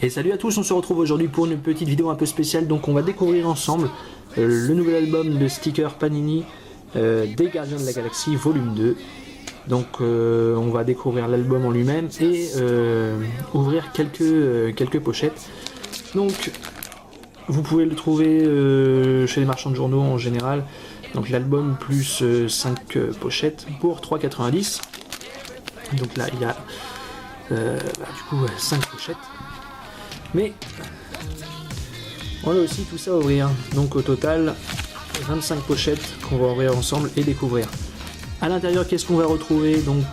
Et salut à tous, on se retrouve aujourd'hui pour une petite vidéo un peu spéciale. Donc on va découvrir ensemble le nouvel album de stickers Panini des Gardiens de la Galaxie volume 2. Donc on va découvrir l'album en lui-même et ouvrir quelques pochettes. Donc vous pouvez le trouver chez les marchands de journaux en général. Donc l'album plus 5 pochettes pour 3,90 €. Donc là il y a du coup 5 pochettes. Mais on a aussi tout ça à ouvrir. Donc au total 25 pochettes qu'on va ouvrir ensemble et découvrir. À l'intérieur, qu'est-ce qu'on va retrouver? Donc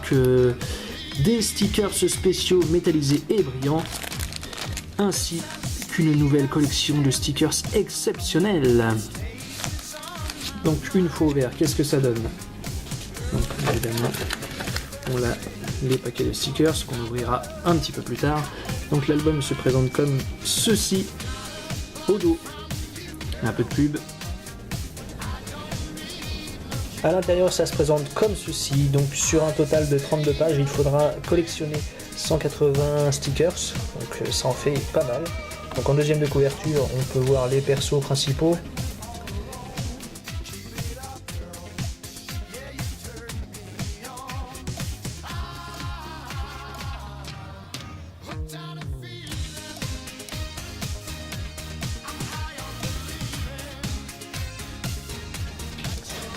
des stickers spéciaux métallisés et brillants, ainsi qu'une nouvelle collection de stickers exceptionnels. Donc une fois ouvert, qu'est-ce que ça donne? Donc évidemment, on a les paquets de stickers qu'on ouvrira un petit peu plus tard. Donc l'album se présente comme ceci au dos. Un peu de pub. À l'intérieur, ça se présente comme ceci. Donc sur un total de 32 pages, il faudra collectionner 180 stickers. Donc ça en fait pas mal. Donc en deuxième de couverture, on peut voir les persos principaux.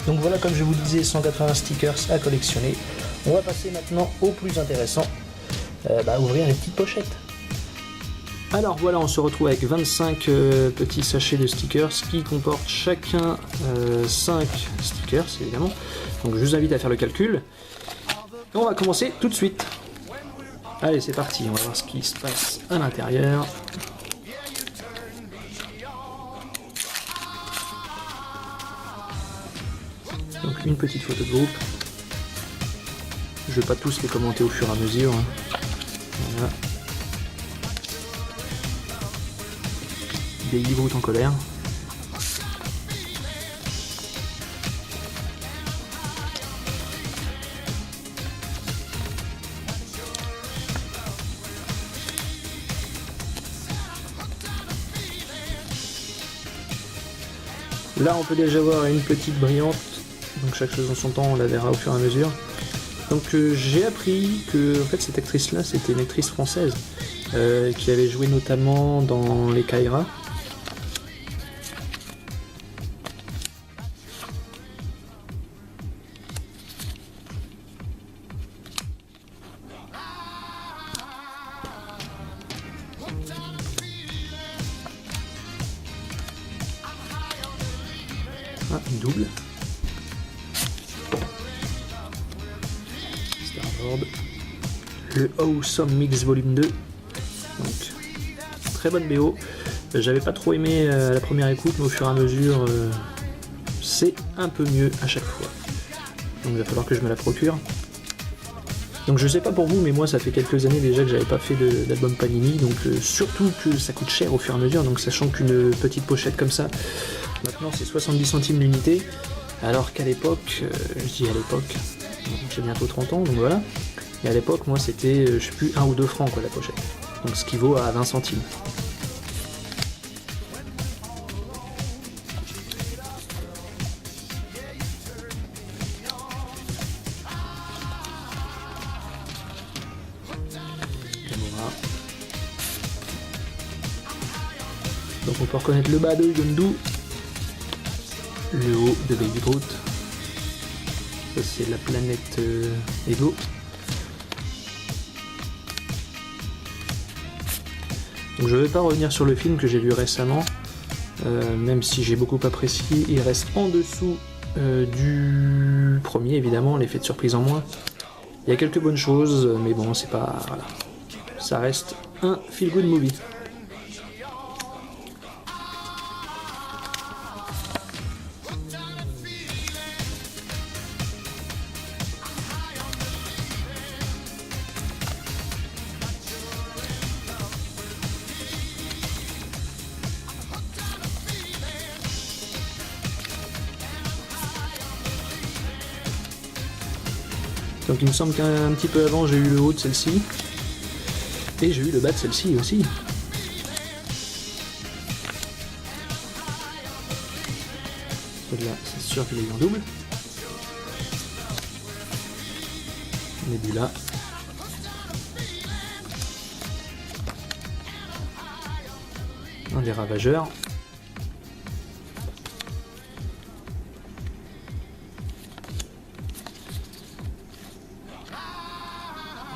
Donc voilà, comme je vous disais, 180 stickers à collectionner. On va passer maintenant au plus intéressant, ouvrir les petites pochettes. Alors voilà, on se retrouve avec 25 petits sachets de stickers qui comportent chacun 5 stickers évidemment. Donc je vous invite à faire le calcul. Et on va commencer tout de suite. Allez, c'est parti, on va voir ce qui se passe à l'intérieur. Donc une petite photo de groupe. Je vais pas tous les commenter au fur et à mesure. Voilà. Baby Groot en colère. Là on peut déjà voir une petite brillante. Donc chaque chose en son temps, on la verra au fur et à mesure. Donc j'ai appris que en fait cette actrice là c'était une actrice française qui avait joué notamment dans les Kaira. Ah, une double. Le Awesome Mix Volume 2. Donc, très bonne BO. J'avais pas trop aimé la première écoute, mais au fur et à mesure, c'est un peu mieux à chaque fois. Donc il va falloir que je me la procure. Donc je sais pas pour vous, mais moi ça fait quelques années déjà que j'avais pas fait d'album Panini, donc surtout que ça coûte cher au fur et à mesure, donc sachant qu'une petite pochette comme ça, maintenant c'est 70 centimes l'unité, alors qu'à l'époque, je dis à l'époque, j'ai bientôt 30 ans, donc voilà. Et à l'époque, moi, c'était, je sais plus, 1 ou 2 francs, quoi, la pochette. Donc, ce qui vaut à 20 centimes. Voilà. Donc, on peut reconnaître le bas de Yondu, le haut de Baby Groot. Ça, c'est la planète Ego. Donc je ne vais pas revenir sur le film que j'ai vu récemment, même si j'ai beaucoup apprécié, il reste en dessous du premier évidemment, l'effet de surprise en moins. Il y a quelques bonnes choses, mais bon, c'est pas... Voilà. Ça reste un feel good movie. Donc il me semble qu'un petit peu avant j'ai eu le haut de celle-ci. Et j'ai eu le bas de celle-ci aussi. Celle-là, c'est sûr qu'il est en double. Nebula. Un des ravageurs.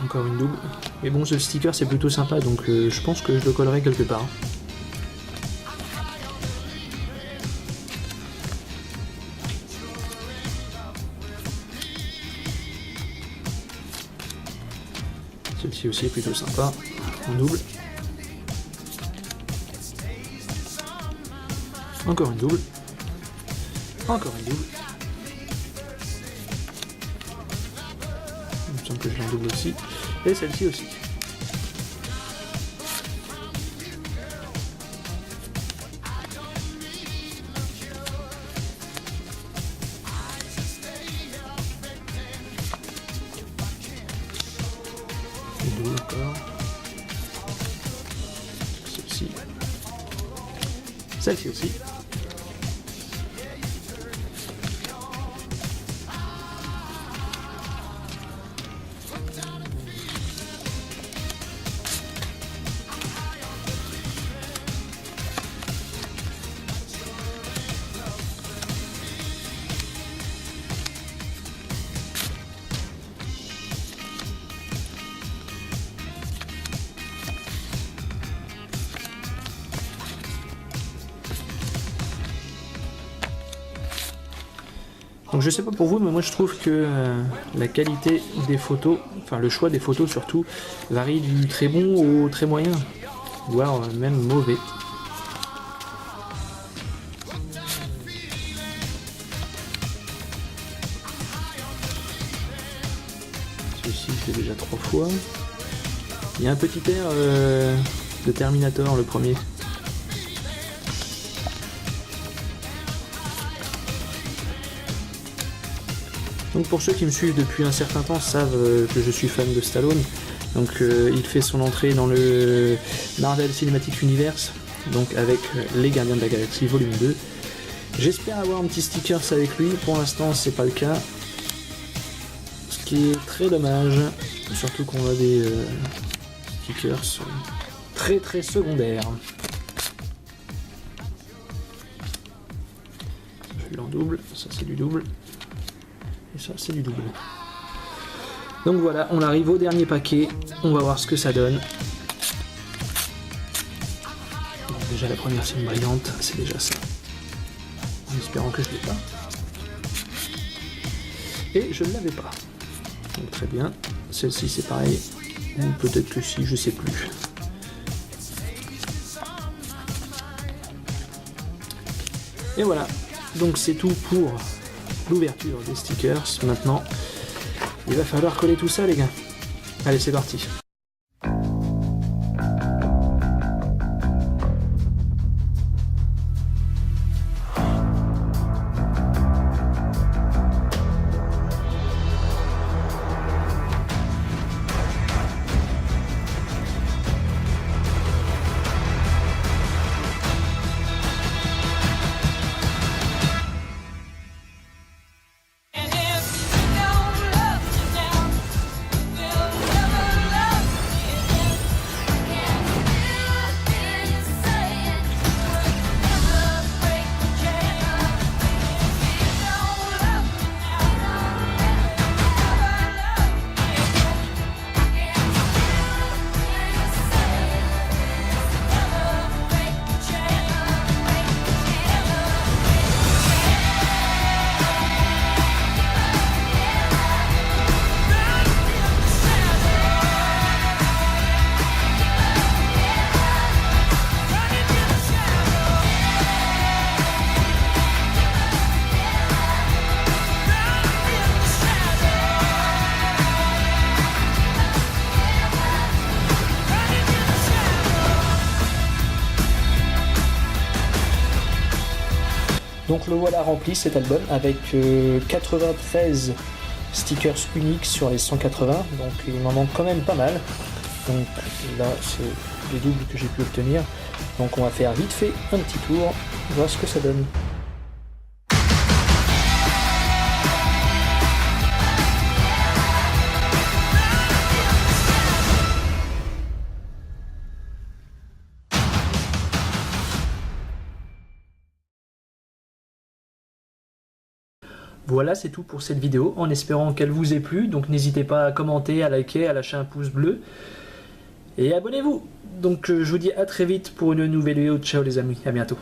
Encore une double. Mais bon, ce sticker c'est plutôt sympa, donc je pense que je le collerai quelque part. Celle-ci aussi est plutôt sympa, en double. Encore une double. Encore une double. Il me semble que je l'en double aussi. Et celle-ci aussi. Une double encore. Celle-ci. Celle-ci aussi. Donc je sais pas pour vous, mais moi je trouve que la qualité des photos, enfin le choix des photos surtout, varie du très bon au très moyen, voire même mauvais. Celui-ci je l'ai déjà 3 fois. Il y a un petit air de Terminator, le premier. Donc pour ceux qui me suivent depuis un certain temps savent que je suis fan de Stallone. Donc il fait son entrée dans le Marvel Cinematic Universe, donc avec les Gardiens de la Galaxie volume 2. J'espère avoir un petit stickers avec lui, pour l'instant c'est pas le cas. Ce qui est très dommage, surtout qu'on a des stickers très secondaires. Je l'ai en double, ça c'est du double. Et ça c'est du double. Donc voilà, on arrive au dernier paquet, on va voir ce que ça donne. Bon, déjà la première c'est une brillante, c'est déjà ça. En espérant que je l'ai pas. Et je ne l'avais pas. Donc très bien. Celle-ci c'est pareil. Ou peut-être que si, je sais plus. Et voilà. Donc c'est tout pour l'ouverture des stickers. Maintenant, il va falloir coller tout ça les gars. Allez, c'est parti. Donc le voilà rempli cet album avec 93 stickers uniques sur les 180, donc il m'en manque quand même pas mal. Donc là c'est les doubles que j'ai pu obtenir. Donc on va faire vite fait un petit tour, voir ce que ça donne. Voilà, c'est tout pour cette vidéo, en espérant qu'elle vous ait plu. Donc n'hésitez pas à commenter, à liker, à lâcher un pouce bleu. Et abonnez-vous. Donc je vous dis à très vite pour une nouvelle vidéo. Ciao les amis, à bientôt.